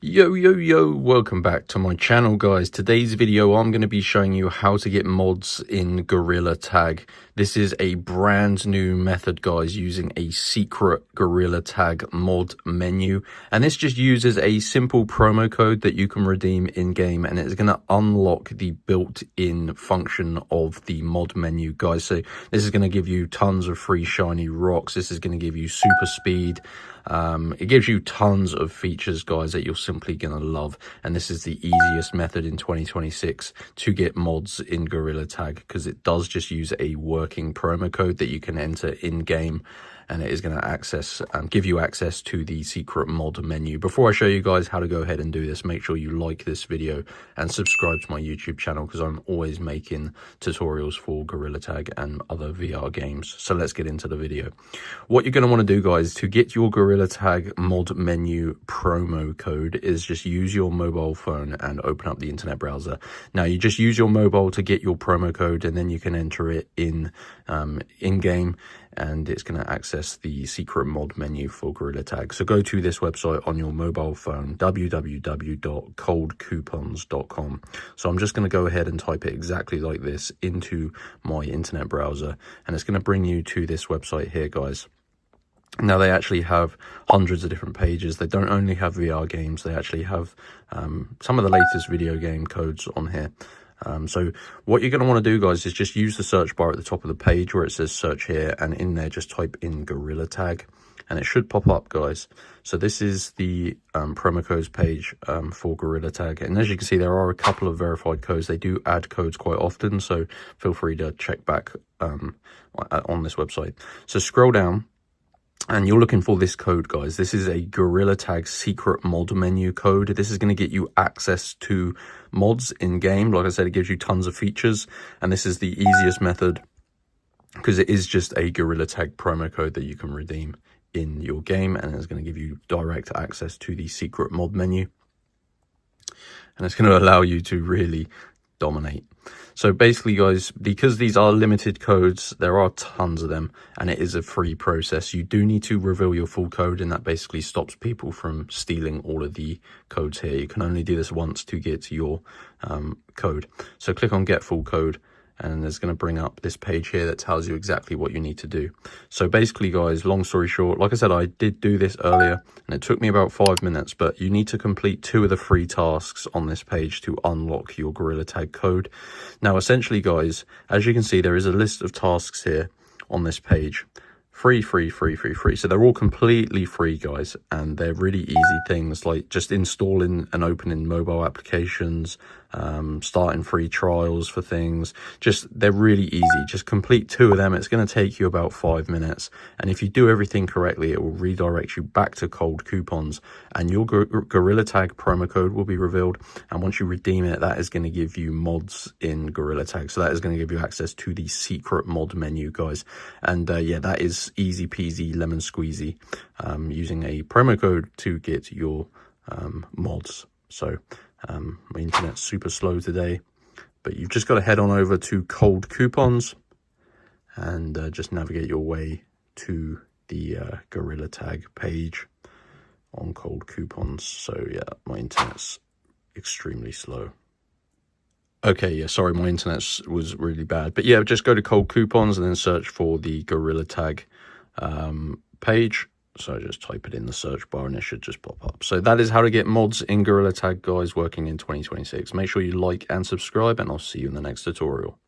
Yo, welcome back to my channel, guys. Today's video, I'm going to be showing you how to get mods in Gorilla Tag. This is a brand new method, guys, using a secret Gorilla Tag mod menu. And this just uses a simple promo code that you can redeem in-game, and it's going to unlock the built-in function of the mod menu, guys. So this is going to give you tons of free shiny rocks. This is going to give you super speed. It gives you tons of features, guys, that you're simply going to love. And this is the easiest method in 2026 to get mods in Gorilla Tag, because it does just use a working promo code that you can enter in game, and it is going to give you access to the secret mod menu. Before I show you guys how to go ahead and do this, make sure you like this video and subscribe to my YouTube channel, because I'm always making tutorials for Gorilla Tag and other VR games. So let's get into the video. What you're going to want to do, guys, to get your Gorilla Tag mod menu promo code is just use your mobile phone and open up the internet browser. Now, you just use your mobile to get your promo code, and then you can enter it in game, and it's going to access the secret mod menu for Gorilla Tag. So go to this website on your mobile phone, www.coldcoupons.com. So I'm just going to go ahead and type it exactly like this into my internet browser, and it's going to bring you to this website here, guys. Now, they actually have hundreds of different pages. They don't only have VR games, they actually have some of the latest video game codes on here. So what you're going to want to do, guys, is just use the search bar at the top of the page where it says search here, and in there just type in Gorilla Tag, and it should pop up, guys. So this is the promo codes page for Gorilla Tag, and as you can see, there are a couple of verified codes. They do add codes quite often, so feel free to check back on this website. So scroll down, and you're looking for this code, guys. This is a Gorilla Tag secret mod menu code. This is going to get you access to mods in game. Like I said, it gives you tons of features, and this is the easiest method because it is just a Gorilla Tag promo code that you can redeem in your game, and it's going to give you direct access to the secret mod menu, and it's going to allow you to really dominate. So basically, guys, because these are limited codes, there are tons of them, and it is a free process. You do need to reveal your full code, and that basically stops people from stealing all of the codes here. You can only do this once to get your code. So click on get full code, and it's going to bring up this page here that tells you exactly what you need to do. So basically, guys, long story short, like I said, I did do this earlier, and it took me about 5 minutes, but you need to complete 2 of the 3 tasks on this page to unlock your Gorilla Tag code. Now, essentially, guys, as you can see, there is a list of tasks here on this page. Free. So they're all completely free, guys, and they're really easy things like just installing and opening mobile applications, starting free trials for things. They're really easy. Just complete 2 of them. It's going to take you about 5 minutes, and if you do everything correctly, it will redirect you back to Cold Coupons, and your Gorilla Tag promo code will be revealed, and once you redeem it, that is going to give you mods in Gorilla Tag. So that is going to give you access to the secret mod menu, guys, and yeah, that is easy peasy lemon squeezy, using a promo code to get your mods. So my internet's super slow today, but you've just got to head on over to Cold Coupons and just navigate your way to the Gorilla Tag page on Cold Coupons. So yeah, my internet's extremely slow. Okay, yeah, sorry, my internet was really bad. But yeah, just go to Cold Coupons and then search for the Gorilla Tag page. So just type it in the search bar and it should just pop up. So that is how to get mods in Gorilla Tag, guys, working in 2026. Make sure you like and subscribe, and I'll see you in the next tutorial.